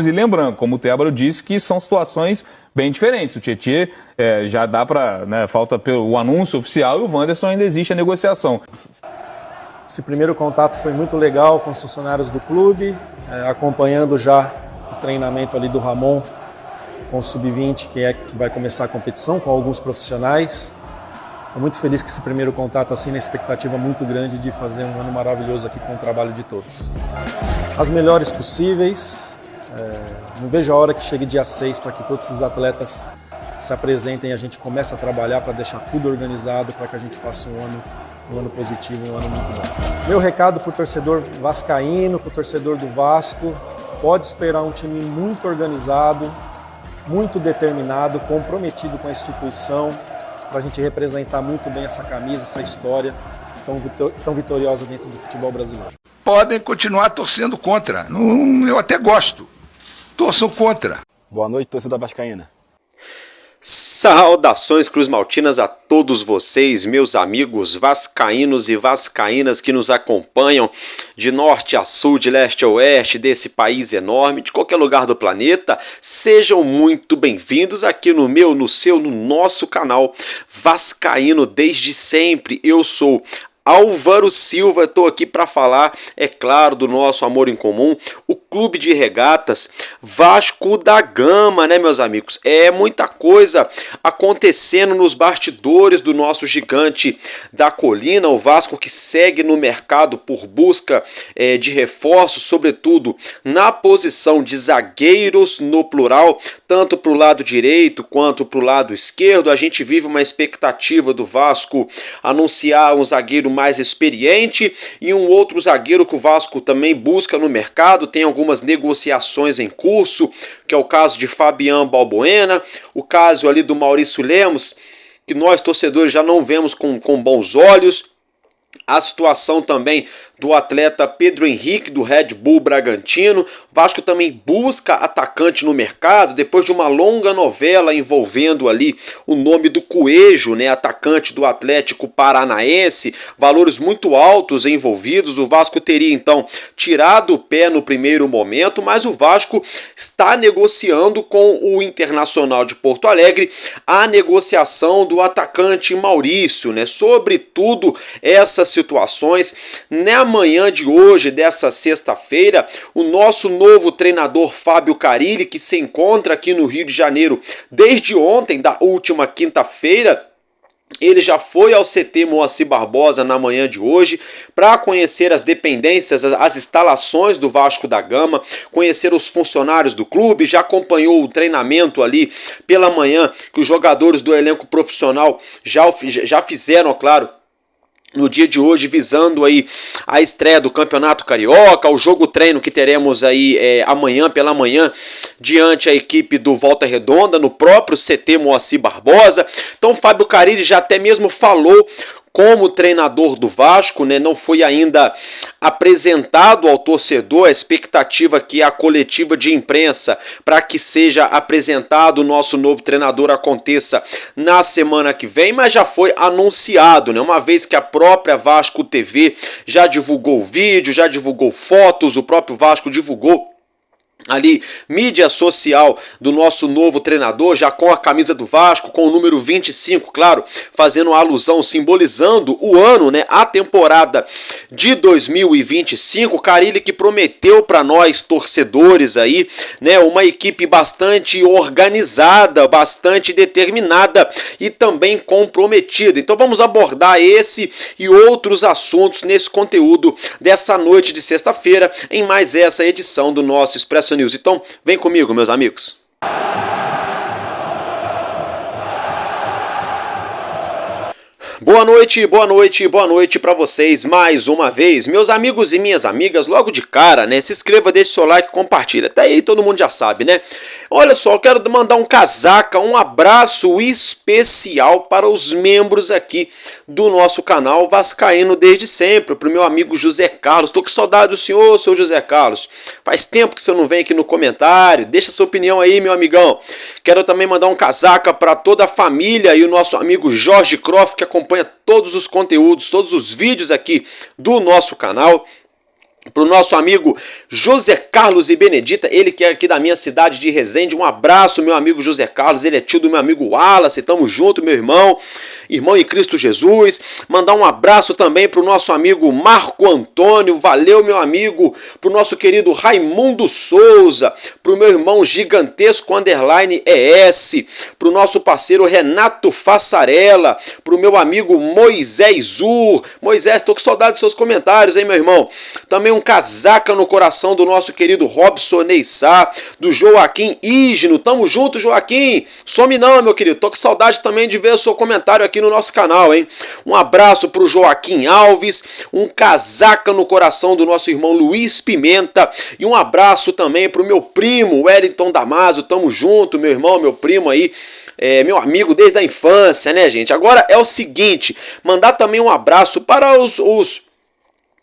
E lembrando, como o Tébaro disse, que são situações bem diferentes. O Tietê já dá para, né, falta o anúncio oficial, e o Wanderson ainda existe a negociação. Esse primeiro contato foi muito legal com os funcionários do clube, acompanhando já o treinamento ali do Ramon com o Sub-20, que vai começar a competição com alguns profissionais. Estou muito feliz com esse primeiro contato, assim, na expectativa muito grande de fazer um ano maravilhoso aqui com o trabalho de todos. As melhores possíveis. Não vejo a hora que chegue dia 6 para que todos esses atletas se apresentem e a gente comece a trabalhar para deixar tudo organizado, para que a gente faça um ano positivo, um ano muito bom. Meu recado para o torcedor vascaíno, para o torcedor do Vasco: pode esperar um time muito organizado, muito determinado, comprometido com a instituição, para a gente representar muito bem essa camisa, essa história tão vitoriosa dentro do futebol brasileiro. Podem continuar torcendo contra. Eu até gosto. Torçam contra. Boa noite, torcida vascaína. Saudações cruzmaltinas a todos vocês, meus amigos vascaínos e vascaínas que nos acompanham de norte a sul, de leste a oeste, desse país enorme, de qualquer lugar do planeta. Sejam muito bem-vindos aqui no meu, no seu, no nosso canal Vascaíno desde sempre. Eu sou Álvaro Silva, estou aqui para falar, é claro, do nosso amor em comum, o Clube de Regatas Vasco da Gama, né, meus amigos? É muita coisa acontecendo nos bastidores do nosso gigante da colina, o Vasco que segue no mercado por busca de reforços, sobretudo na posição de zagueiros no plural, tanto para o lado direito quanto para o lado esquerdo. A gente vive uma expectativa do Vasco anunciar um zagueiro mais experiente e um outro zagueiro que o Vasco também busca no mercado. Tem algumas negociações em curso, que é o caso de Fabian Balbuena, o caso ali do Maurício Lemos, que nós torcedores já não vemos com bons olhos. A situação também do atleta Pedro Henrique, do Red Bull Bragantino. O Vasco também busca atacante no mercado, depois de uma longa novela envolvendo ali o nome do Coelho, né, atacante do Atlético Paranaense, valores muito altos envolvidos. O Vasco teria então tirado o pé no primeiro momento, mas o Vasco está negociando com o Internacional de Porto Alegre a negociação do atacante Maurício, né? Sobretudo essas situações, na manhã de hoje, dessa sexta-feira, o nosso novo treinador Fábio Carilli, que se encontra aqui no Rio de Janeiro desde ontem, da última quinta-feira, ele já foi ao CT Moacir Barbosa na manhã de hoje para conhecer as dependências, as instalações do Vasco da Gama, conhecer os funcionários do clube, já acompanhou o treinamento ali pela manhã que os jogadores do elenco profissional já fizeram, claro, no dia de hoje, visando aí a estreia do Campeonato Carioca, o jogo treino que teremos aí amanhã pela manhã, diante a equipe do Volta Redonda, no próprio CT Moacir Barbosa. Então o Fábio Carilli já até mesmo falou como treinador do Vasco, né? Não foi ainda apresentado ao torcedor. A expectativa que a coletiva de imprensa para que seja apresentado o nosso novo treinador aconteça na semana que vem, mas já foi anunciado, né? Uma vez que a própria Vasco TV já divulgou vídeo, já divulgou fotos, o próprio Vasco divulgou ali mídia social do nosso novo treinador, já com a camisa do Vasco, com o número 25, claro, fazendo alusão, simbolizando o ano, né, a temporada de 2025. Carilli que prometeu para nós torcedores aí, né, uma equipe bastante organizada, bastante determinada e também comprometida. Então vamos abordar esse e outros assuntos nesse conteúdo dessa noite de sexta-feira, em mais essa edição do nosso Expresso News. Então, vem comigo, meus amigos. Boa noite, boa noite, boa noite para vocês mais uma vez, meus amigos e minhas amigas. Logo de cara, né, se inscreva, deixe seu like, compartilha. Até aí todo mundo já sabe, né? Olha só, eu quero mandar um abraço especial para os membros aqui do nosso canal Vascaíno desde sempre, para o meu amigo José Carlos. Estou com saudade do senhor, seu José Carlos. Faz tempo que você não vem aqui no comentário. Deixa sua opinião aí, meu amigão. Quero também mandar um casaca para toda a família e o nosso amigo Jorge Croft, que acompanha todos os conteúdos, todos os vídeos aqui do nosso canal. Para o nosso amigo José Carlos e Benedita, ele que é aqui da minha cidade de Resende. Um abraço, meu amigo José Carlos, ele é tio do meu amigo Wallace. Tamo junto, meu irmão em Cristo Jesus. Mandar um abraço também para o nosso amigo Marco Antônio, valeu, meu amigo. Para o nosso querido Raimundo Souza, para o meu irmão Gigantesco Underline ES, para o nosso parceiro Renato Fassarella, para o meu amigo Moisés Moisés, tô com saudade dos seus comentários, hein, meu irmão. Também um casaca no coração do nosso querido Robson Neissá, do Joaquim Ígino. Tamo junto, Joaquim. Some não, meu querido. Tô com saudade também de ver o seu comentário aqui no nosso canal, hein? Um abraço pro Joaquim Alves, um casaca no coração do nosso irmão Luiz Pimenta e um abraço também pro meu primo Wellington Damaso. Tamo junto, meu irmão, meu primo aí. Meu amigo desde a infância, né, gente? Agora é o seguinte, mandar também um abraço para os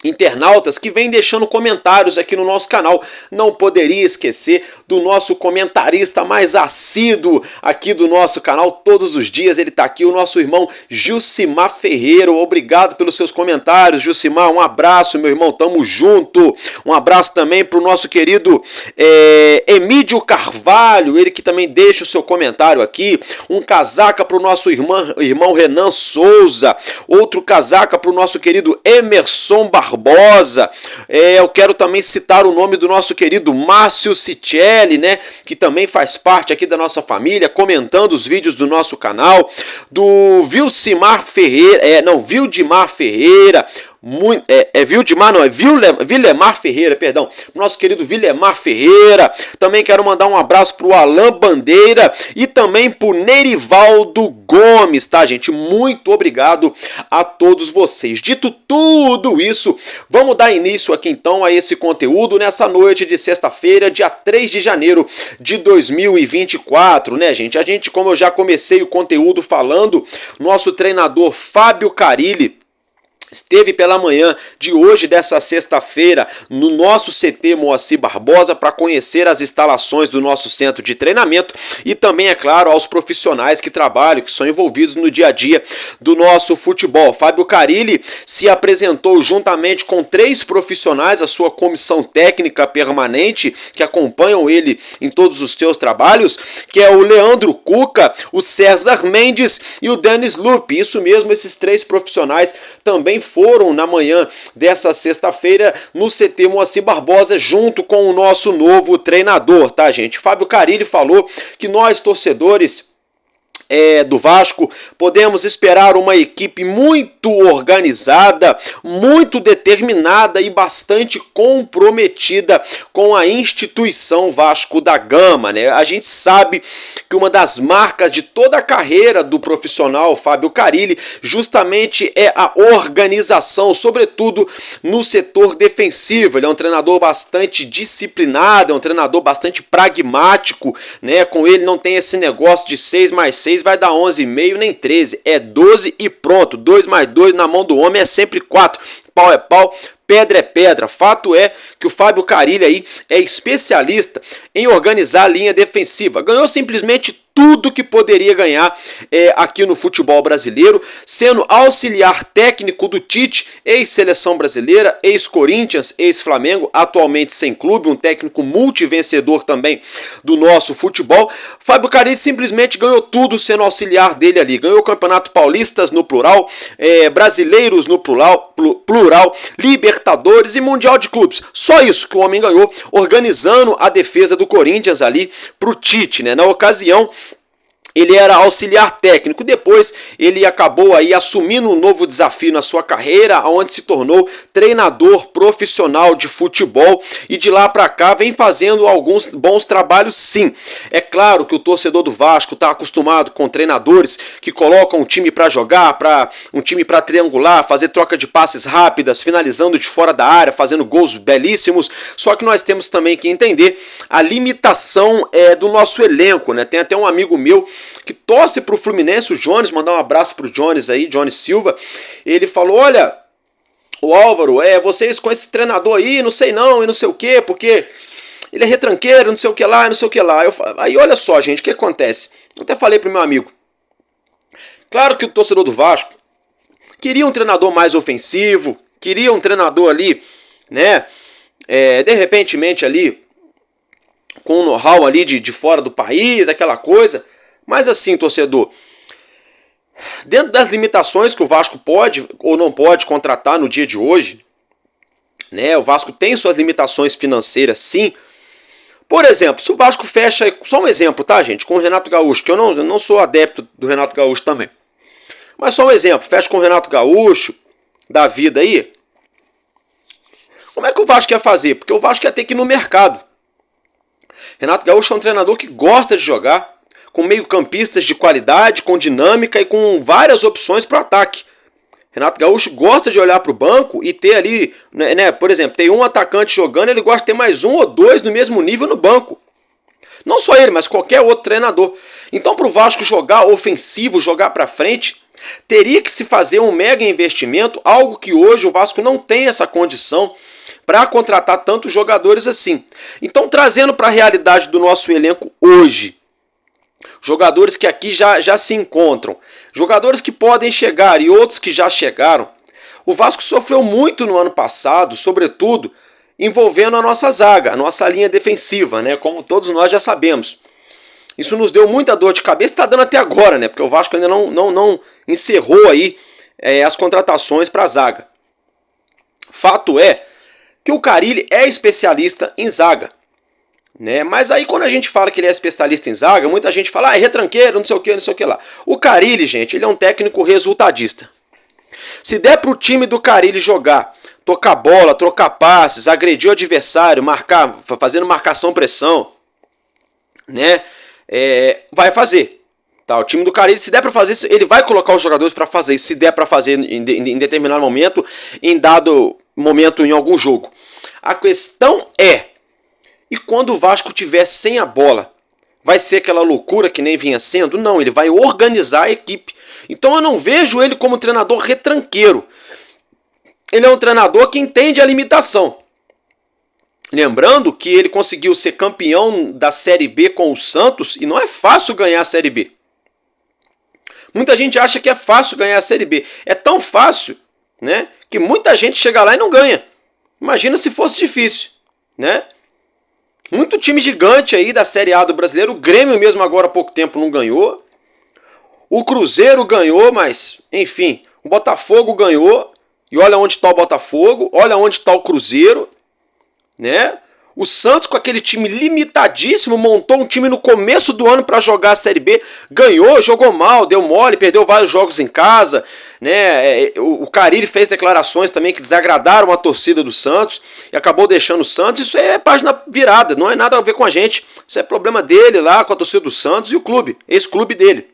internautas que vêm deixando comentários aqui no nosso canal. Não poderia esquecer do nosso comentarista mais assíduo aqui do nosso canal, todos os dias ele está aqui, o nosso irmão Gilcimar Ferreira. Obrigado pelos seus comentários, Gilcimar, um abraço, meu irmão, tamo junto. Um abraço também para o nosso querido Emídio Carvalho, ele que também deixa o seu comentário aqui. Um casaca para o nosso irmão Renan Souza, outro casaca para o nosso querido Emerson Barbosa. Eu quero também citar o nome do nosso querido Márcio Cicelli, né, que também faz parte aqui da nossa família, comentando os vídeos do nosso canal, do Vilcimar Ferreira, Vildemar Ferreira, Vilemar Ferreira, perdão, nosso querido Vilemar Ferreira. Também quero mandar um abraço pro Alain Bandeira e também pro Nerivaldo Gomes, tá, gente? Muito obrigado a todos vocês. Dito tudo isso, vamos dar início aqui então a esse conteúdo nessa noite de sexta-feira, dia 3 de janeiro de 2024, né, gente? A gente, como eu já comecei o conteúdo falando, nosso treinador Fábio Carilli esteve pela manhã de hoje, dessa sexta-feira, no nosso CT Moacir Barbosa para conhecer as instalações do nosso centro de treinamento e também, é claro, aos profissionais que trabalham, que são envolvidos no dia a dia do nosso futebol. Fábio Carilli se apresentou juntamente com 3 profissionais, a sua comissão técnica permanente, que acompanham ele em todos os seus trabalhos, que é o Leandro Cuca, o César Mendes e o Denis Lupe. Isso mesmo, esses 3 profissionais também foram na manhã dessa sexta-feira no CT Moacir Barbosa junto com o nosso novo treinador, tá, gente? Fábio Carilli falou que nós, torcedores do Vasco, podemos esperar uma equipe muito organizada, muito determinada e bastante comprometida com a instituição Vasco da Gama, né? A gente sabe que uma das marcas de toda a carreira do profissional Fábio Carilli justamente é a organização, sobretudo no setor defensivo. Ele é um treinador bastante disciplinado, é um treinador bastante pragmático, né? Com ele não tem esse negócio de 6 mais 6 vai dar 11,5 nem 13, é 12 e pronto. 2 mais 2 na mão do homem é sempre 4. Pau é pau, pedra é pedra. Fato é que o Fábio Carilli aí é especialista em organizar a linha defensiva. Ganhou simplesmente tudo que poderia ganhar aqui no futebol brasileiro, sendo auxiliar técnico do Tite, ex-seleção brasileira, ex-Corinthians, ex-Flamengo, atualmente sem clube, um técnico multivencedor também do nosso futebol. Fábio Carilli simplesmente ganhou tudo sendo auxiliar dele ali. Ganhou o Campeonato Paulistas no plural, brasileiros no plural, Libertadores e Mundial de Clubes. Só isso que o homem ganhou, organizando a defesa do Corinthians ali pro Tite, né? Na ocasião, ele era auxiliar técnico, depois ele acabou aí assumindo um novo desafio na sua carreira, onde se tornou treinador profissional de futebol e de lá para cá vem fazendo alguns bons trabalhos sim. É claro que o torcedor do Vasco está acostumado com treinadores que colocam um time para jogar, um time para triangular, fazer troca de passes rápidas, finalizando de fora da área, fazendo gols belíssimos, só que nós temos também que entender a limitação do nosso elenco, né? Tem até um amigo meu que torce pro Fluminense, o Jones, mandar um abraço pro Jones aí, Jones Silva. Ele falou, olha, o Álvaro, vocês com esse treinador aí, não sei não, e não sei o quê, porque ele é retranqueiro, não sei o que lá, não sei o que lá. Aí olha só, gente, o que acontece? Eu até falei pro meu amigo. Claro que o torcedor do Vasco queria um treinador mais ofensivo, queria um treinador ali, né, de repentemente ali, com um know-how ali de fora do país, aquela coisa. Mas assim, torcedor, dentro das limitações que o Vasco pode ou não pode contratar no dia de hoje, né, o Vasco tem suas limitações financeiras, sim. Por exemplo, se o Vasco fecha, só um exemplo, tá, gente, com o Renato Gaúcho, que eu não sou adepto do Renato Gaúcho também. Mas só um exemplo, fecha com o Renato Gaúcho, da vida aí. Como é que o Vasco ia fazer? Porque o Vasco ia ter que ir no mercado. Renato Gaúcho é um treinador que gosta de jogar, com meio-campistas de qualidade, com dinâmica e com várias opções para o ataque. Renato Gaúcho gosta de olhar para o banco e ter ali, né, por exemplo, tem um atacante jogando, ele gosta de ter mais um ou dois no mesmo nível no banco. Não só ele, mas qualquer outro treinador. Então, para o Vasco jogar ofensivo, jogar para frente, teria que se fazer um mega investimento, algo que hoje o Vasco não tem essa condição para contratar tantos jogadores assim. Então, trazendo para a realidade do nosso elenco hoje, jogadores que aqui já se encontram, jogadores que podem chegar e outros que já chegaram, o Vasco sofreu muito no ano passado, sobretudo envolvendo a nossa zaga, a nossa linha defensiva, né? Como todos nós já sabemos. Isso nos deu muita dor de cabeça, está dando até agora, né? Porque o Vasco ainda não encerrou aí as contratações para a zaga. Fato é que o Carille é especialista em zaga, né? Mas aí quando a gente fala que ele é especialista em zaga, muita gente fala, é retranqueiro, não sei o que lá. O Carille, gente, ele é um técnico resultadista. Se der para o time do Carille jogar, tocar bola, trocar passes, agredir o adversário, fazendo marcação-pressão, né? Vai fazer. Tá? O time do Carille, se der para fazer isso, ele vai colocar os jogadores para fazer isso, se der para fazer em determinado momento, em dado momento em algum jogo. A questão é, e quando o Vasco tiver sem a bola, vai ser aquela loucura que nem vinha sendo? Não, ele vai organizar a equipe. Então eu não vejo ele como treinador retranqueiro. Ele é um treinador que entende a limitação. Lembrando que ele conseguiu ser campeão da Série B com o Santos e não é fácil ganhar a Série B. Muita gente acha que é fácil ganhar a Série B. É tão fácil, né, que muita gente chega lá e não ganha. Imagina se fosse difícil, né? Muito time gigante aí da Série A do Brasileiro. O Grêmio mesmo agora há pouco tempo não ganhou. O Cruzeiro ganhou, mas, enfim, o Botafogo ganhou. E olha onde está o Botafogo, olha onde está o Cruzeiro, né? O Santos, com aquele time limitadíssimo, montou um time no começo do ano para jogar a Série B, ganhou, jogou mal, deu mole, perdeu vários jogos em casa, né? O Carille fez declarações também que desagradaram a torcida do Santos e acabou deixando o Santos. Isso é página virada, não é nada a ver com a gente. Isso é problema dele lá com a torcida do Santos e o clube, esse clube dele.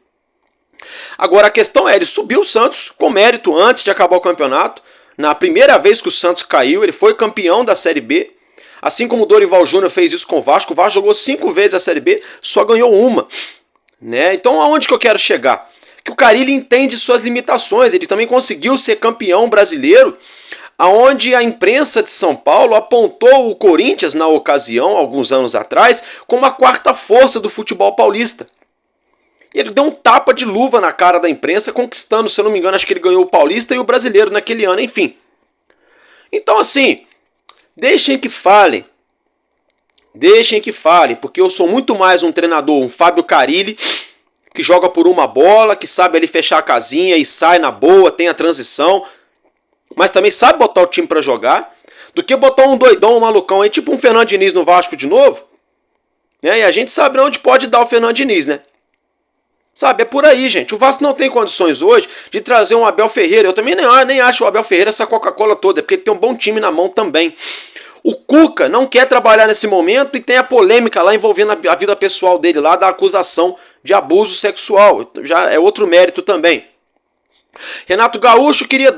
Agora a questão é, ele subiu o Santos com mérito antes de acabar o campeonato. Na primeira vez que o Santos caiu, ele foi campeão da Série B. Assim como o Dorival Júnior fez isso com o Vasco jogou 5 vezes a Série B, só ganhou uma. Né? Então aonde que eu quero chegar? Que o Carille entende suas limitações. Ele também conseguiu ser campeão brasileiro, aonde a imprensa de São Paulo apontou o Corinthians, na ocasião, alguns anos atrás, como a quarta força do futebol paulista. Ele deu um tapa de luva na cara da imprensa, conquistando, se eu não me engano, acho que ele ganhou o Paulista e o Brasileiro naquele ano, enfim. Então, assim, deixem que falem, porque eu sou muito mais um treinador, um Fábio Carille, que joga por uma bola, que sabe ali fechar a casinha e sai na boa, tem a transição, mas também sabe botar o time para jogar, do que botar um doidão, um malucão aí, tipo um Fernando Diniz no Vasco de novo, né? E a gente sabe onde pode dar o Fernando Diniz, né? Sabe, é por aí, gente. O Vasco não tem condições hoje de trazer um Abel Ferreira. Eu também nem acho o Abel Ferreira essa Coca-Cola toda, porque ele tem um bom time na mão também. O Cuca não quer trabalhar nesse momento e tem a polêmica lá envolvendo a vida pessoal dele lá, da acusação de abuso sexual. Já é outro mérito também. Renato Gaúcho queria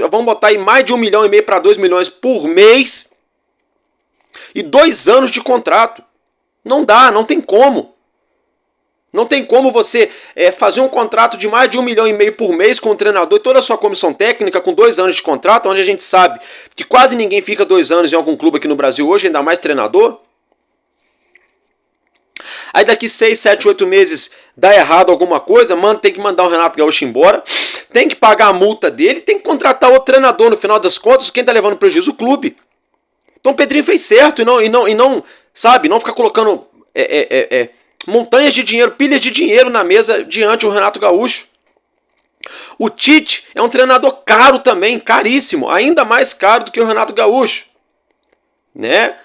vamos botar aí mais de 1,5 milhão para 2 milhões por mês e 2 anos de contrato. Não dá, não tem como. Não tem como você fazer um contrato de mais de 1,5 milhão por mês com o treinador e toda a sua comissão técnica com 2 anos de contrato, onde a gente sabe que quase ninguém fica 2 anos em algum clube aqui no Brasil hoje, ainda mais treinador. Aí daqui 6, 7, 8 meses dá errado alguma coisa, tem que mandar o Renato Gaúcho embora, tem que pagar a multa dele, tem que contratar outro treinador. No final das contas, quem está levando prejuízo? O clube. Então o Pedrinho fez certo e não sabe, não ficar colocando montanhas de dinheiro, pilhas de dinheiro na mesa diante do Renato Gaúcho. O Tite é um treinador caro também, caríssimo, ainda mais caro do que o Renato Gaúcho, né?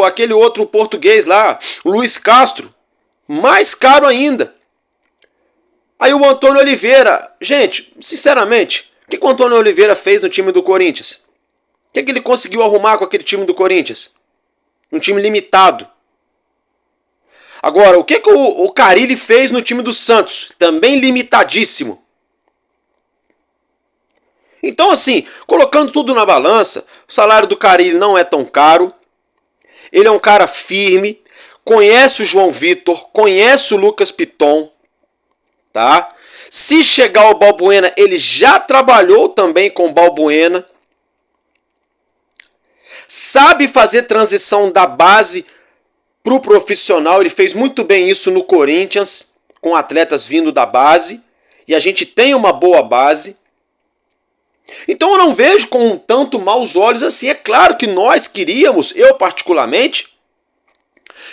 Aquele outro português lá, o Luiz Castro, mais caro ainda. Aí o Antônio Oliveira, gente, sinceramente, o que o Antônio Oliveira fez no time do Corinthians? O que ele conseguiu arrumar com aquele time do Corinthians? Um time limitado. Agora, o que o Carille fez no time do Santos? Também limitadíssimo. Então, assim, colocando tudo na balança, o salário do Carille não é tão caro. Ele é um cara firme, conhece o João Vitor, conhece o Lucas Piton, tá? Se chegar o Balbuena, ele já trabalhou também com o Balbuena. Sabe fazer transição da base para o profissional. Ele fez muito bem isso no Corinthians, com atletas vindo da base. E a gente tem uma boa base. Então eu não vejo com tanto maus olhos assim. É claro que nós queríamos, eu particularmente,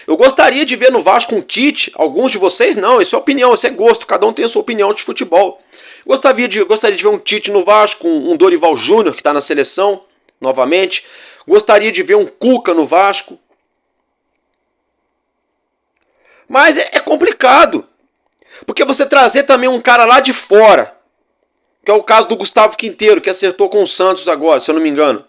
eu gostaria de ver no Vasco um Tite. Alguns de vocês não, isso é opinião, isso é gosto, cada um tem a sua opinião de futebol. Gostaria de ver um Tite no Vasco, um Dorival Júnior que está na seleção novamente. Gostaria de ver um Cuca no Vasco. Mas é complicado. Porque você trazer também um cara lá de fora, que é o caso do Gustavo Quinteiro, que acertou com o Santos agora, se eu não me engano.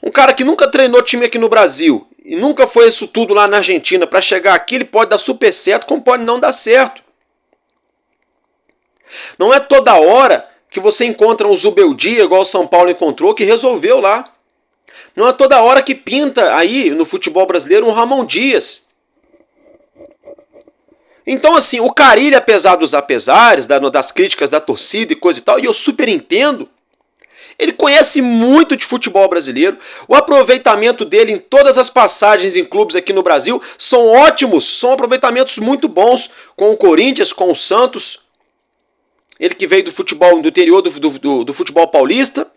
Um cara que nunca treinou time aqui no Brasil e nunca foi isso tudo lá na Argentina. Para chegar aqui ele pode dar super certo, como pode não dar certo. Não é toda hora que você encontra um Zubeldia, igual o São Paulo encontrou, que resolveu lá. Não é toda hora que pinta aí no futebol brasileiro um Ramon Dias. Então, assim, o Carille, apesar dos apesares, das críticas da torcida e coisa e tal, e eu super entendo, ele conhece muito de futebol brasileiro. O aproveitamento dele em todas as passagens em clubes aqui no Brasil são ótimos, são aproveitamentos muito bons com o Corinthians, com o Santos. Ele que veio do futebol do interior do futebol paulista.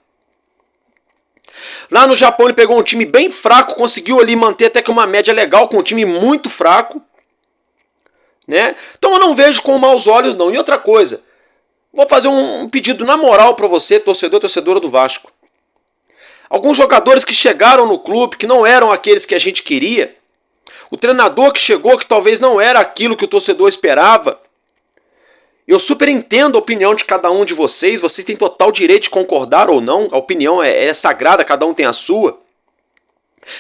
Lá no Japão ele pegou um time bem fraco, conseguiu ali manter até que uma média legal com um time muito fraco, né? Então eu não vejo com maus olhos não. E outra coisa, vou fazer um pedido na moral para você, torcedora do Vasco. Alguns jogadores que chegaram no clube, que não eram aqueles que a gente queria, o treinador que chegou, que talvez não era aquilo que o torcedor esperava. Eu super entendo a opinião de cada um de vocês têm total direito de concordar ou não, a opinião é sagrada, cada um tem a sua.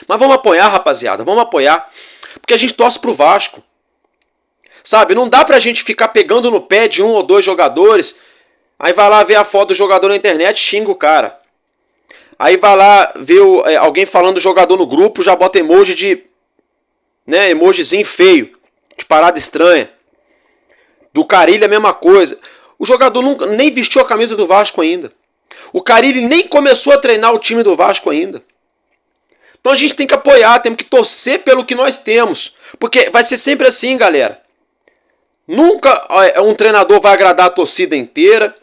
Mas vamos apoiar, rapaziada, vamos apoiar, porque a gente torce pro Vasco. Sabe, não dá pra gente ficar pegando no pé de 1 ou 2 jogadores, aí vai lá ver a foto do jogador na internet, xinga o cara. Aí vai lá ver alguém falando do jogador no grupo, já bota emoji de, né, emojizinho feio, de parada estranha. Do Carille a mesma coisa. O jogador nunca nem vestiu a camisa do Vasco ainda. O Carille nem começou a treinar o time do Vasco ainda. Então a gente tem que apoiar, temos que torcer pelo que nós temos. Porque vai ser sempre assim, galera. Nunca um treinador vai agradar a torcida inteira,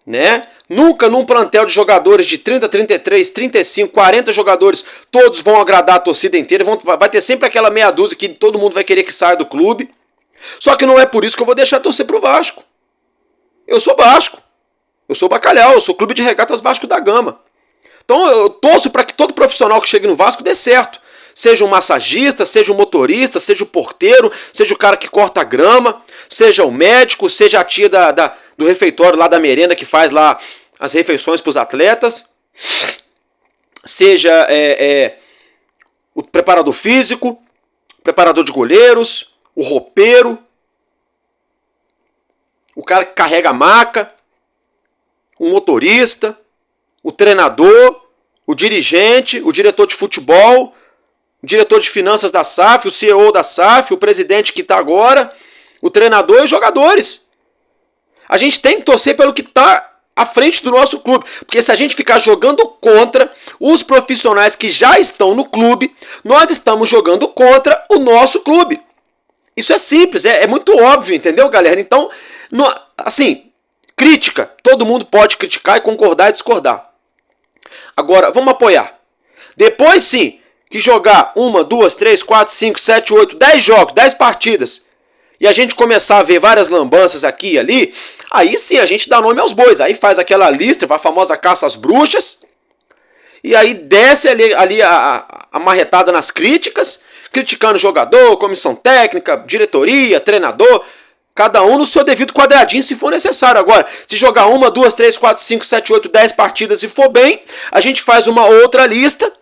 né? Nunca num plantel de jogadores de 30, 33, 35, 40 jogadores, todos vão agradar a torcida inteira. Vai ter sempre aquela meia dúzia que todo mundo vai querer que saia do clube. Só que não é por isso que eu vou deixar de torcer pro Vasco. Eu sou Vasco. Eu sou Bacalhau. Eu sou Clube de Regatas Vasco da Gama. Então eu torço para que todo profissional que chegue no Vasco dê certo. Seja um massagista, seja um motorista, seja o porteiro, seja o cara que corta a grama, seja o médico, seja a tia do refeitório lá da merenda que faz lá as refeições para os atletas, seja o preparador físico, preparador de goleiros, o roupeiro, o cara que carrega a maca, o motorista, o treinador, o dirigente, o diretor de futebol, o diretor de finanças da SAF, o CEO da SAF, o presidente que está agora, o treinador e os jogadores. A gente tem que torcer pelo que está à frente do nosso clube, porque se a gente ficar jogando contra os profissionais que já estão no clube, nós estamos jogando contra o nosso clube. Isso é simples, é muito óbvio, entendeu, galera? Então, assim, crítica, todo mundo pode criticar e concordar e discordar. Agora, vamos apoiar. Depois sim, que jogar 1, 2, 3, 4, 5, 7, 8, 10 jogos, 10 partidas, e a gente começar a ver várias lambanças aqui e ali, aí sim a gente dá nome aos bois. Aí faz aquela lista, a famosa caça às bruxas, e aí desce ali a marretada nas críticas, criticando jogador, comissão técnica, diretoria, treinador, cada um no seu devido quadradinho se for necessário. Agora, se jogar 1, 2, 3, 4, 5, 7, 8, 10 partidas e for bem, a gente faz uma outra lista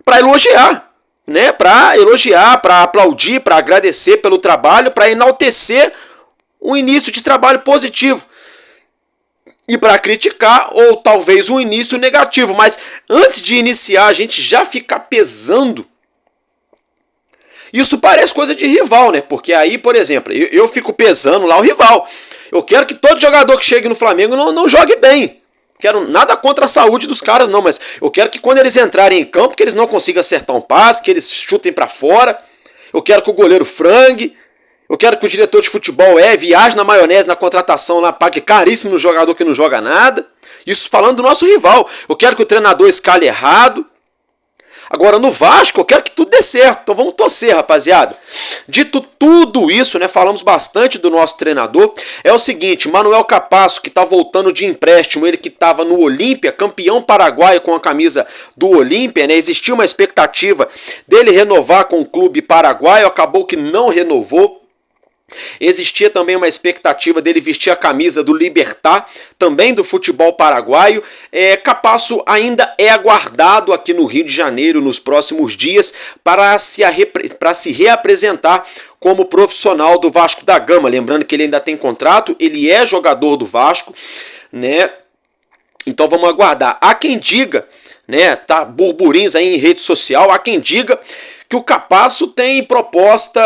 para elogiar. Né, para elogiar, para aplaudir, para agradecer pelo trabalho, para enaltecer um início de trabalho positivo. E para criticar, ou talvez um início negativo. Mas antes de iniciar, a gente já ficar pesando. Isso parece coisa de rival, né? Porque aí, por exemplo, eu fico pesando lá o rival. Eu quero que todo jogador que chegue no Flamengo não jogue bem. Quero nada contra a saúde dos caras, não, mas eu quero que quando eles entrarem em campo, que eles não consigam acertar um passe, que eles chutem para fora. Eu quero que o goleiro frangue. Eu quero que o diretor de futebol viaje na maionese, na contratação lá, pague caríssimo no jogador que não joga nada. Isso falando do nosso rival. Eu quero que o treinador escale errado. Agora, no Vasco, eu quero que tudo dê certo. Então vamos torcer, rapaziada. Dito tudo isso, né, falamos bastante do nosso treinador. É o seguinte, Manuel Capasso, que está voltando de empréstimo, ele que estava no Olímpia, campeão paraguaio com a camisa do Olímpia, né, existia uma expectativa dele renovar com o clube paraguaio, acabou que não renovou. Existia também uma expectativa dele vestir a camisa do Libertad, também do futebol paraguaio. Capasso ainda é aguardado aqui no Rio de Janeiro nos próximos dias para se reapresentar como profissional do Vasco da Gama. Lembrando que ele ainda tem contrato, ele é jogador do Vasco, né? Então vamos aguardar. Há quem diga, né, tá burburinhos aí em rede social, há quem diga que o Capasso tem proposta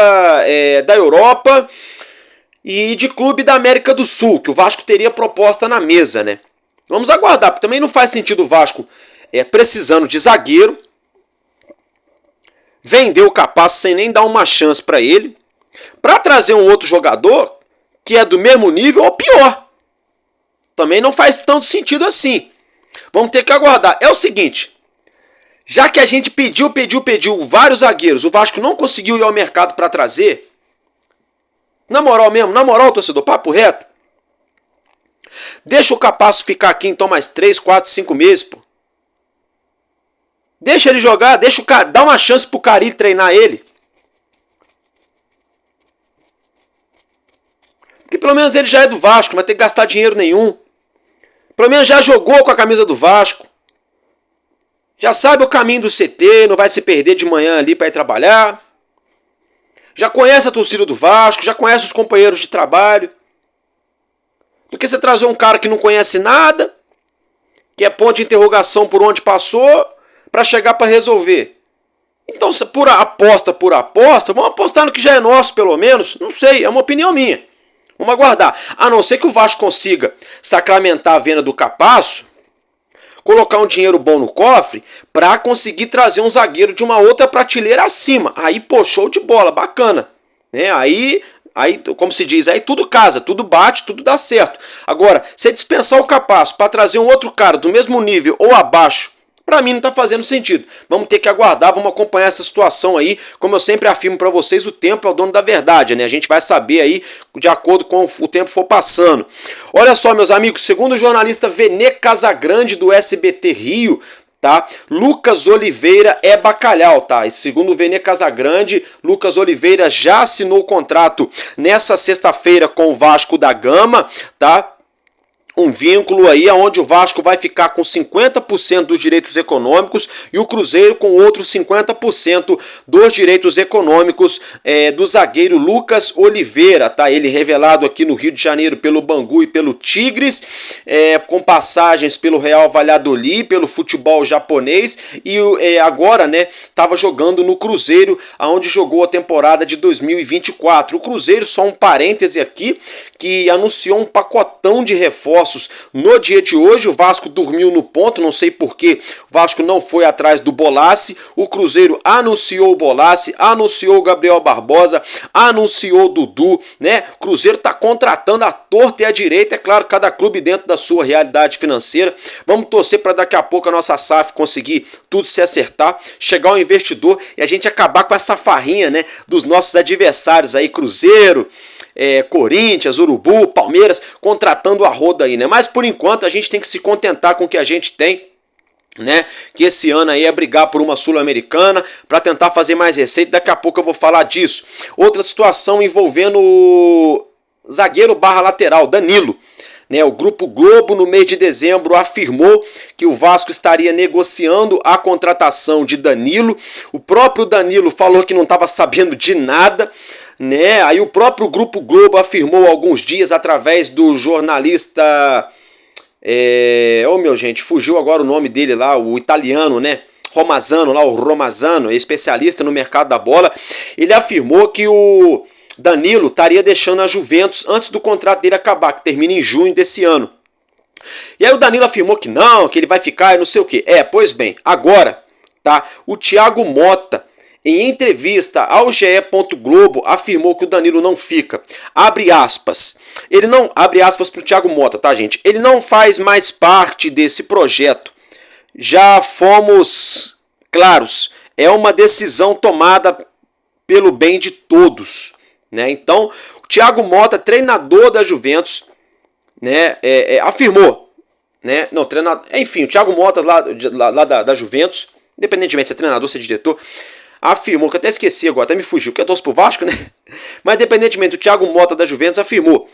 da Europa e de clube da América do Sul, que o Vasco teria proposta na mesa, né? Vamos aguardar, porque também não faz sentido o Vasco precisando de zagueiro, vender o Capasso sem nem dar uma chance para ele, para trazer um outro jogador que é do mesmo nível ou pior. Também não faz tanto sentido assim. Vamos ter que aguardar. É o seguinte, já que a gente pediu vários zagueiros, o Vasco não conseguiu ir ao mercado para trazer, na moral mesmo, na moral, torcedor, papo reto, deixa o Capasso ficar aqui então mais 3, 4, 5 meses, pô. Deixa ele jogar, deixa o cara, dá uma chance pro Carille treinar ele. Porque pelo menos ele já é do Vasco, não vai ter que gastar dinheiro nenhum. Pelo menos já jogou com a camisa do Vasco. Já sabe o caminho do CT, não vai se perder de manhã ali para ir trabalhar. Já conhece a torcida do Vasco, já conhece os companheiros de trabalho. Do que você trazer um cara que não conhece nada, que é ponto de interrogação por onde passou, para chegar para resolver. Então, por aposta, vamos apostar no que já é nosso, pelo menos. Não sei, é uma opinião minha. Vamos aguardar. A não ser que o Vasco consiga sacramentar a venda do Capasso, colocar um dinheiro bom no cofre para conseguir trazer um zagueiro de uma outra prateleira acima. Aí, pô, show de bola, bacana. Né? Aí, como se diz, aí tudo casa, tudo bate, tudo dá certo. Agora, se dispensar o Capasso para trazer um outro cara do mesmo nível ou abaixo, para mim não está fazendo sentido. Vamos ter que aguardar, vamos acompanhar essa situação aí. Como eu sempre afirmo para vocês, o tempo é o dono da verdade, né? A gente vai saber aí de acordo com o tempo for passando. Olha só, meus amigos, segundo o jornalista Vene Casagrande do SBT Rio, tá? Lucas Oliveira é bacalhau, tá? E segundo o Vene Casagrande, Lucas Oliveira já assinou o contrato nessa sexta-feira com o Vasco da Gama, tá? um vínculo aí onde o Vasco vai ficar com 50% dos direitos econômicos e o Cruzeiro com outros 50% dos direitos econômicos do zagueiro Lucas Oliveira, tá? Ele revelado aqui no Rio de Janeiro pelo Bangu e pelo Tigres, com passagens pelo Real Valladolid, pelo futebol japonês e agora, né, estava jogando no Cruzeiro, onde jogou a temporada de 2024. O Cruzeiro, só um parêntese aqui, que anunciou um pacotão de reforços no dia de hoje. O Vasco dormiu no ponto, não sei porquê o Vasco não foi atrás do Bolassi. O Cruzeiro anunciou o Bolassi, anunciou o Gabriel Barbosa, anunciou o Dudu, né? O Cruzeiro está contratando à torta e à direita, é claro, cada clube dentro da sua realidade financeira. Vamos torcer para daqui a pouco a nossa SAF conseguir tudo se acertar, chegar um investidor e a gente acabar com essa farrinha, né, dos nossos adversários aí, Cruzeiro, Corinthians, Urubu, Palmeiras, contratando a roda aí, né? Mas por enquanto a gente tem que se contentar com o que a gente tem, né? Que esse ano aí é brigar por uma Sul-Americana para tentar fazer mais receita. Daqui a pouco eu vou falar disso. Outra situação envolvendo o zagueiro barra lateral, Danilo. Né, o Grupo Globo, no mês de dezembro, afirmou que o Vasco estaria negociando a contratação de Danilo. O próprio Danilo falou que não estava sabendo de nada, né? Aí o próprio Grupo Globo afirmou há alguns dias, através do jornalista... meu gente, fugiu agora o nome dele lá, o italiano, né? O Romazano, especialista no mercado da bola. Ele afirmou que o Danilo estaria deixando a Juventus antes do contrato dele acabar, que termina em junho desse ano. E aí o Danilo afirmou que não, que ele vai ficar e não sei o que. Pois bem, agora, tá? O Thiago Mota, em entrevista ao GE. Globo, afirmou que o Danilo não fica. Abre aspas. Ele não, abre aspas pro Thiago Mota, tá, gente? Ele não faz mais parte desse projeto. Já fomos claros. É uma decisão tomada pelo bem de todos, né? Então, o Thiago Mota, treinador da Juventus, né, afirmou, né? Não, treinador, enfim, o Thiago Mota lá da Juventus, independentemente de ser treinador, ser diretor, afirmou, que eu até esqueci agora, até me fugiu, que eu torço pro Vasco, né? Mas independentemente, o Thiago Mota da Juventus afirmou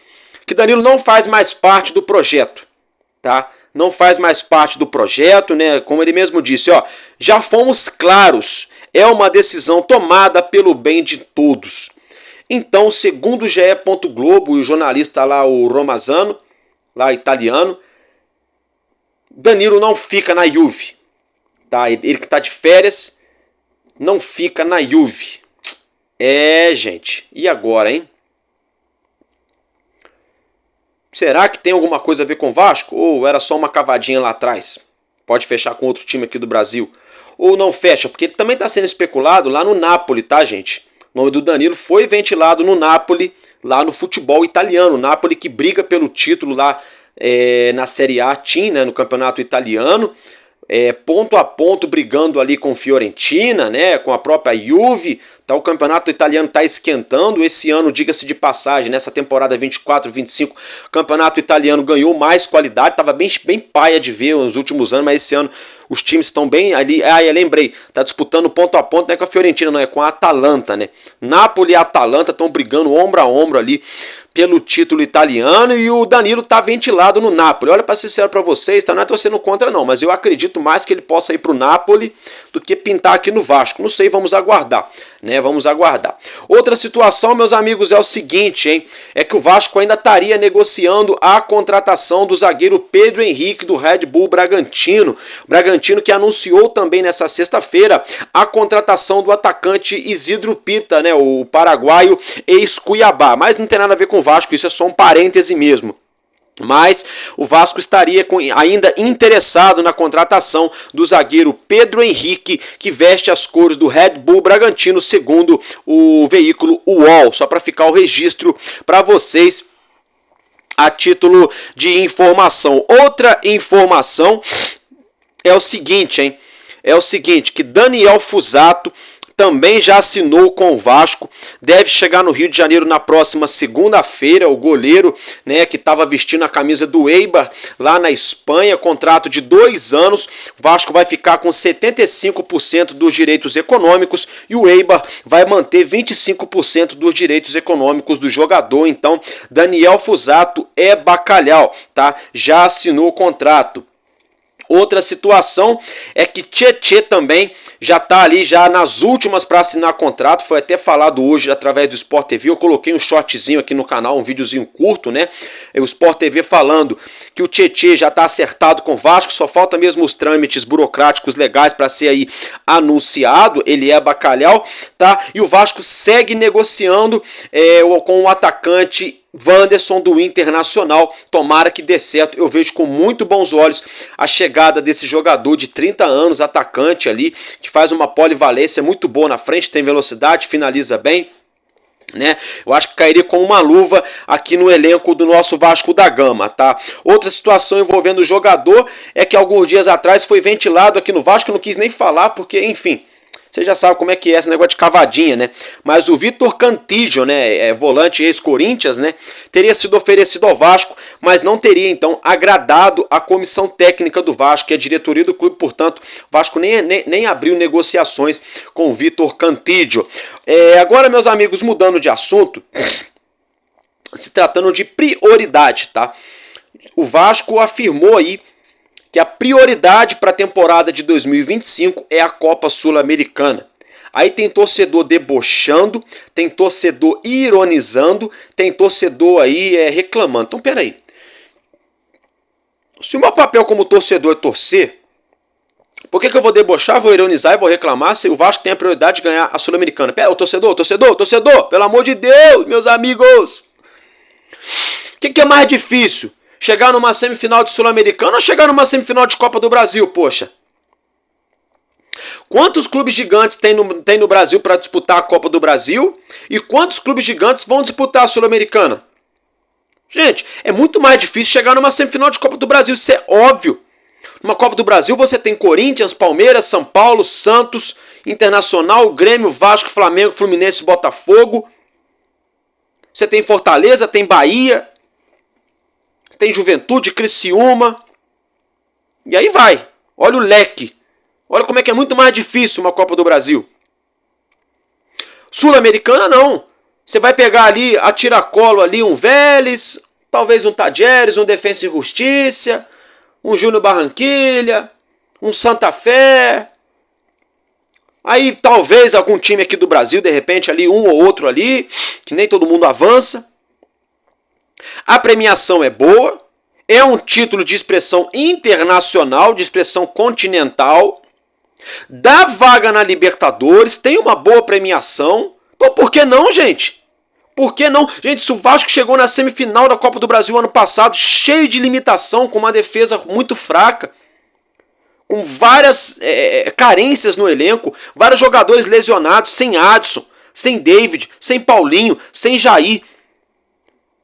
que Danilo não faz mais parte do projeto, tá? Não faz mais parte do projeto, né? Como ele mesmo disse, ó, já fomos claros, é uma decisão tomada pelo bem de todos. Então, segundo o GE. Globo e o jornalista lá, o Romazano, lá italiano, Danilo não fica na Juve, tá? Ele que está de férias não fica na Juve. Gente, e agora, hein? Será que tem alguma coisa a ver com o Vasco? Ou era só uma cavadinha lá atrás? Pode fechar com outro time aqui do Brasil? Ou não fecha? Porque ele também está sendo especulado lá no Napoli, tá, gente? O nome do Danilo foi ventilado no Napoli, lá no futebol italiano. O Napoli que briga pelo título lá na Série A, né, no campeonato italiano. Ponto a ponto, brigando ali com Fiorentina, né, com a própria Juve. Tá, o campeonato italiano está esquentando. Esse ano, diga-se de passagem, nessa temporada 24-25, o campeonato italiano ganhou mais qualidade. Estava bem paia de ver nos últimos anos, mas esse ano os times estão bem ali. Eu lembrei, tá disputando ponto a ponto, não é com a Fiorentina, não, é com a Atalanta, né? Napoli e Atalanta estão brigando ombro a ombro ali pelo título italiano, e o Danilo tá ventilado no Napoli. Olha, para ser sincero para vocês, tá? Não é torcendo contra não, mas eu acredito mais que ele possa ir pro Napoli do que pintar aqui no Vasco. Não sei, vamos aguardar, né? Vamos aguardar. Outra situação, meus amigos, é o seguinte, hein? É que o Vasco ainda estaria negociando a contratação do zagueiro Pedro Henrique do Red Bull Bragantino. Bragantino que anunciou também nessa sexta-feira a contratação do atacante Isidro Pita, né? O paraguaio ex-Cuiabá. Mas não tem nada a ver com o Vasco, isso é só um parêntese mesmo. Mas o Vasco estaria ainda interessado na contratação do zagueiro Pedro Henrique, que veste as cores do Red Bull Bragantino, segundo o veículo UOL. Só para ficar o registro para vocês a título de informação. Outra informação é o seguinte, hein? É o seguinte, que Daniel Fusato também já assinou com o Vasco, deve chegar no Rio de Janeiro na próxima segunda-feira. O goleiro, né, que estava vestindo a camisa do Eibar lá na Espanha, contrato de 2 anos. O Vasco vai ficar com 75% dos direitos econômicos e o Eibar vai manter 25% dos direitos econômicos do jogador. Então, Daniel Fusato é bacalhau, tá? Já assinou o contrato. Outra situação é que Tietê também já está ali já nas últimas para assinar contrato. Foi até falado hoje através do Sport TV. Eu coloquei um shortzinho aqui no canal, um videozinho curto, né? O Sport TV falando que o Tietê já está acertado com o Vasco, só falta mesmo os trâmites burocráticos legais para ser aí anunciado. Ele é bacalhau, tá? E o Vasco segue negociando com o atacante Wanderson do Internacional. Tomara que dê certo. Eu vejo com muito bons olhos a chegada desse jogador de 30 anos, atacante ali, que faz uma polivalência muito boa na frente, tem velocidade, finaliza bem, né? Eu acho que cairia com uma luva aqui no elenco do nosso Vasco da Gama, tá? Outra situação envolvendo o jogador é que alguns dias atrás foi ventilado aqui no Vasco, eu não quis nem falar porque, enfim, você já sabe como é que é esse negócio de cavadinha, né? Mas o Vitor Cantillo, né, volante ex-Corinthians, né, teria sido oferecido ao Vasco, mas não teria, então, agradado a comissão técnica do Vasco, que é a diretoria do clube. Portanto, o Vasco nem abriu negociações com o Vitor Cantillo. Agora, meus amigos, mudando de assunto, se tratando de prioridade, tá? O Vasco afirmou aí que a prioridade para a temporada de 2025 é a Copa Sul-Americana. Aí tem torcedor debochando, tem torcedor ironizando, tem torcedor aí reclamando. Então, peraí. Se o meu papel como torcedor é torcer, por que eu vou debochar, vou ironizar e vou reclamar se o Vasco tem a prioridade de ganhar a Sul-Americana? Pera, o torcedor, pelo amor de Deus, meus amigos. O que é mais difícil? Chegar numa semifinal de Sul-Americana ou chegar numa semifinal de Copa do Brasil, poxa? Quantos clubes gigantes tem no Brasil para disputar a Copa do Brasil? E quantos clubes gigantes vão disputar a Sul-Americana? Gente, é muito mais difícil chegar numa semifinal de Copa do Brasil, isso é óbvio. Numa Copa do Brasil você tem Corinthians, Palmeiras, São Paulo, Santos, Internacional, Grêmio, Vasco, Flamengo, Fluminense, Botafogo. Você tem Fortaleza, tem Bahia, tem Juventude, Criciúma, e aí vai. Olha o leque. Olha como é que é muito mais difícil uma Copa do Brasil. Sul-Americana não. Você vai pegar ali, a tiracolo ali, um Vélez, talvez um Tadieres, um Defensa e Justiça, um Júnior Barranquilla, um Santa Fé. Aí talvez algum time aqui do Brasil, de repente ali um ou outro ali, que nem todo mundo avança. A premiação é boa, é um título de expressão internacional, de expressão continental, dá vaga na Libertadores, tem uma boa premiação. Então por que não, gente? Por que não? Gente, se o Vasco chegou na semifinal da Copa do Brasil ano passado, cheio de limitação, com uma defesa muito fraca, com várias carências no elenco, vários jogadores lesionados, sem Adson, sem David, sem Paulinho, sem Jair,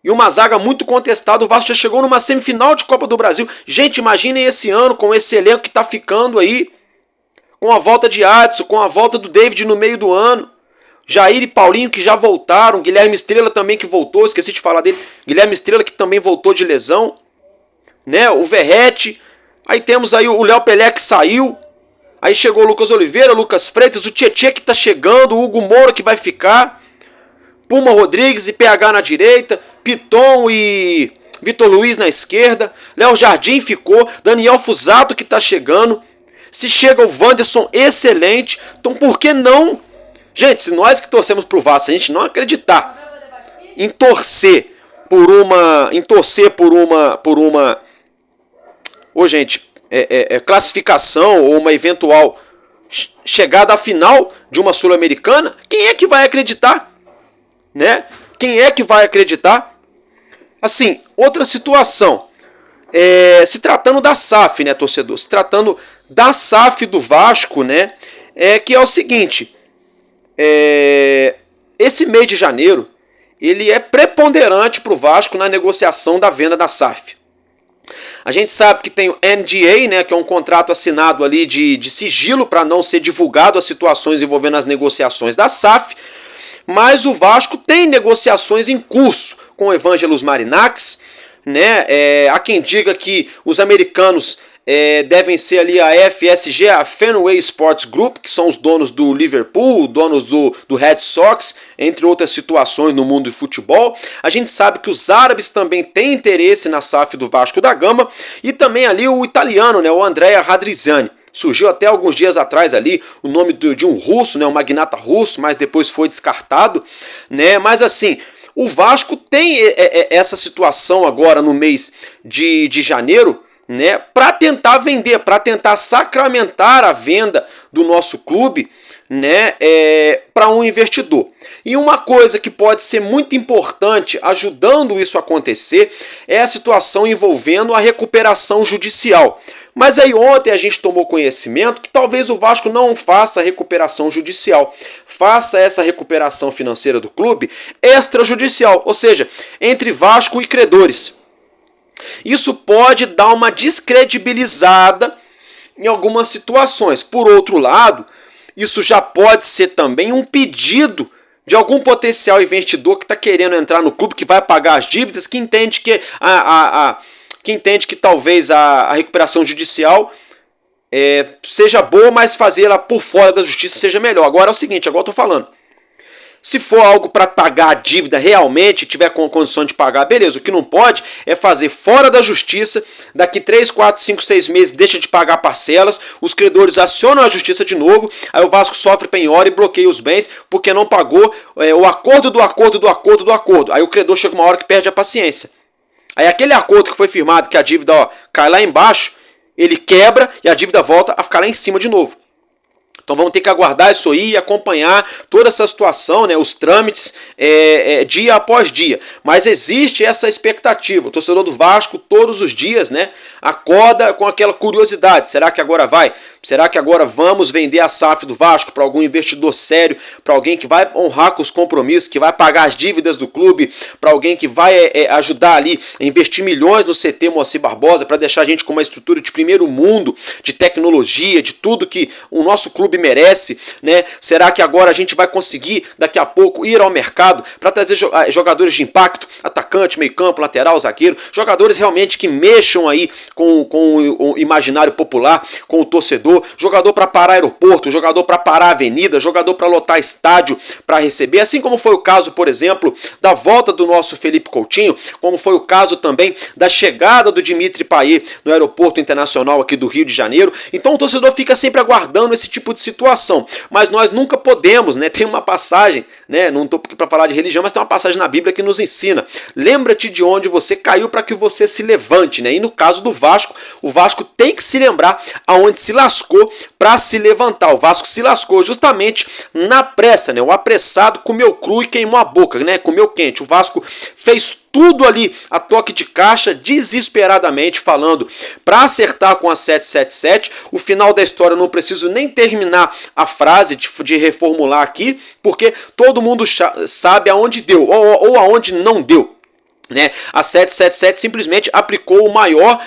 e uma zaga muito contestada, o Vasco já chegou numa semifinal de Copa do Brasil. Gente, imaginem esse ano com esse elenco que está ficando aí, com a volta de Adson, com a volta do David no meio do ano, Jair e Paulinho que já voltaram, Guilherme Estrela também que voltou, esqueci de falar dele, Guilherme Estrela que também voltou de lesão, né? O Verrete, aí temos aí o Léo Pelé que saiu, aí chegou o Lucas Oliveira, o Lucas Freitas, o Tietê que está chegando, o Hugo Moura que vai ficar, Puma Rodrigues e PH na direita, Piton e Vitor Luiz na esquerda, Léo Jardim ficou, Daniel Fusato que está chegando, se chega o Wanderson, excelente, então por que não? Gente, se nós que torcemos pro Vasco, se a gente não acreditar em torcer por uma classificação ou uma eventual chegada à final de uma Sul-Americana, quem é que vai acreditar? Né? Quem é que vai acreditar? Assim, outra situação, se tratando da SAF, né, torcedor? Se tratando da SAF do Vasco, né, que é o seguinte, esse mês de janeiro, ele é preponderante para o Vasco na negociação da venda da SAF. A gente sabe que tem o NDA, né, que é um contrato assinado ali de sigilo para não ser divulgado as situações envolvendo as negociações da SAF, mas o Vasco tem negociações em curso com o Evangelos Marinakis, né? Há quem diga que os americanos devem ser ali a FSG, a Fenway Sports Group, que são os donos do Liverpool, donos do Red Sox, entre outras situações no mundo do futebol. A gente sabe que os árabes também têm interesse na SAF do Vasco da Gama, e também ali o italiano, né, o Andrea Radrizzani. Surgiu até alguns dias atrás ali o nome de um russo, né, um magnata russo, mas depois foi descartado, né? Mas assim, o Vasco tem essa situação agora no mês de janeiro, né, para tentar vender, para tentar sacramentar a venda do nosso clube, né, para um investidor. E uma coisa que pode ser muito importante ajudando isso a acontecer é a situação envolvendo a recuperação judicial. Mas aí ontem a gente tomou conhecimento que talvez o Vasco não faça a recuperação judicial, faça essa recuperação financeira do clube extrajudicial, ou seja, entre Vasco e credores. Isso pode dar uma descredibilizada em algumas situações. Por outro lado, isso já pode ser também um pedido de algum potencial investidor que está querendo entrar no clube, que vai pagar as dívidas, que entende que talvez a recuperação judicial seja boa, mas fazê-la por fora da justiça seja melhor. Agora é o seguinte, agora eu estou falando. Se for algo para pagar a dívida realmente, tiver com condição de pagar, beleza. O que não pode é fazer fora da justiça, daqui 3, 4, 5, 6 meses deixa de pagar parcelas, os credores acionam a justiça de novo, aí o Vasco sofre penhora e bloqueia os bens porque não pagou o acordo do acordo. Aí o credor chega uma hora que perde a paciência. Aí aquele acordo que foi firmado, que a dívida cai lá embaixo, ele quebra e a dívida volta a ficar lá em cima de novo. Então vamos ter que aguardar isso aí e acompanhar toda essa situação, né, os trâmites dia após dia. Mas existe essa expectativa. O torcedor do Vasco todos os dias, né, acorda com aquela curiosidade. Será que agora vai? Será que agora vamos vender a SAF do Vasco para algum investidor sério, para alguém que vai honrar com os compromissos, que vai pagar as dívidas do clube, para alguém que vai ajudar ali a investir milhões no CT Moacir Barbosa para deixar a gente com uma estrutura de primeiro mundo, de tecnologia, de tudo que o nosso clube merece, né? Será que agora a gente vai conseguir daqui a pouco ir ao mercado para trazer jogadores de impacto, atacante, meio campo, lateral, zagueiro, jogadores realmente que mexam aí com o imaginário popular, com o torcedor, jogador para parar aeroporto, jogador para parar avenida, jogador para lotar estádio para receber, assim como foi o caso, por exemplo, da volta do nosso Felipe Coutinho, como foi o caso também da chegada do Dimitri Payet no aeroporto internacional aqui do Rio de Janeiro. Então o torcedor fica sempre aguardando esse tipo de situação, mas nós nunca podemos, né? Tem uma passagem, né? Não estou aqui para falar de religião, mas tem uma passagem na Bíblia que nos ensina: lembra-te de onde você caiu para que você se levante, né? E no caso do Vasco, o Vasco tem que se lembrar aonde se lascou para se levantar. O Vasco se lascou justamente na pressa, né? O apressado comeu cru e queimou a boca, né? Comeu quente. O Vasco fez tudo ali a toque de caixa, desesperadamente falando, para acertar com a 777. O final da história eu não preciso nem terminar a frase de reformular aqui, porque todo mundo sabe aonde deu ou aonde não deu. Né? A 777 simplesmente aplicou o maior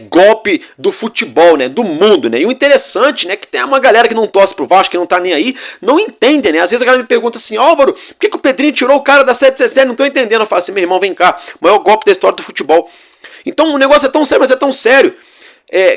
golpe do futebol, né? Do mundo, né? E o interessante, né, que tem uma galera que não torce pro Vasco, que não tá nem aí, não entende, né? Às vezes a galera me pergunta assim: Álvaro, por que o Pedrinho tirou o cara da 777? Não tô entendendo. Eu falo assim: meu irmão, vem cá, o maior golpe da história do futebol. Então o negócio é tão sério, mas é tão sério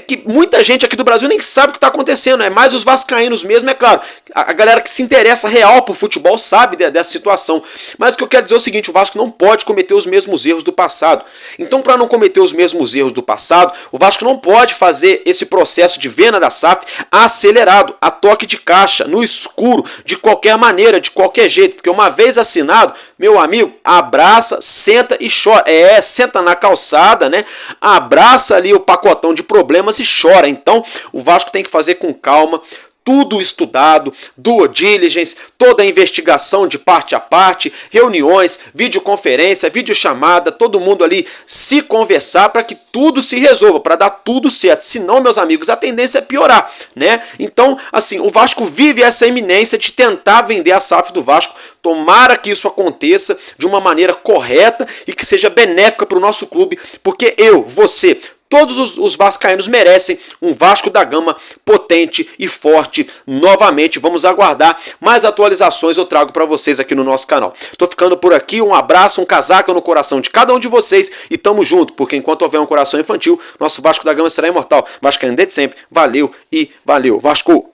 que muita gente aqui do Brasil nem sabe o que está acontecendo. É mais os vascaínos mesmo, é claro. A galera que se interessa real por futebol sabe dessa situação. Mas o que eu quero dizer é o seguinte: o Vasco não pode cometer os mesmos erros do passado. Então, para não cometer os mesmos erros do passado, o Vasco não pode fazer esse processo de venda da SAF acelerado, a toque de caixa, no escuro, de qualquer maneira, de qualquer jeito. Porque uma vez assinado, meu amigo, abraça, senta e chora. Senta na calçada, né? Abraça ali o pacotão de problemas e chora. Então, o Vasco tem que fazer com calma, tudo estudado, due diligence, toda a investigação de parte a parte, reuniões, videoconferência, videochamada, todo mundo ali se conversar para que tudo se resolva, para dar tudo certo. Senão, meus amigos, a tendência é piorar, né? Então, assim, o Vasco vive essa iminência de tentar vender a SAF do Vasco. Tomara que isso aconteça de uma maneira correta e que seja benéfica para o nosso clube, porque eu, você, Todos os vascaínos merecem um Vasco da Gama potente e forte novamente. Vamos aguardar mais atualizações, eu trago para vocês aqui no nosso canal. Tô ficando por aqui, um abraço, um casaca no coração de cada um de vocês e tamo junto, porque enquanto houver um coração infantil, nosso Vasco da Gama será imortal. Vascaíno desde sempre, valeu e valeu. Vasco!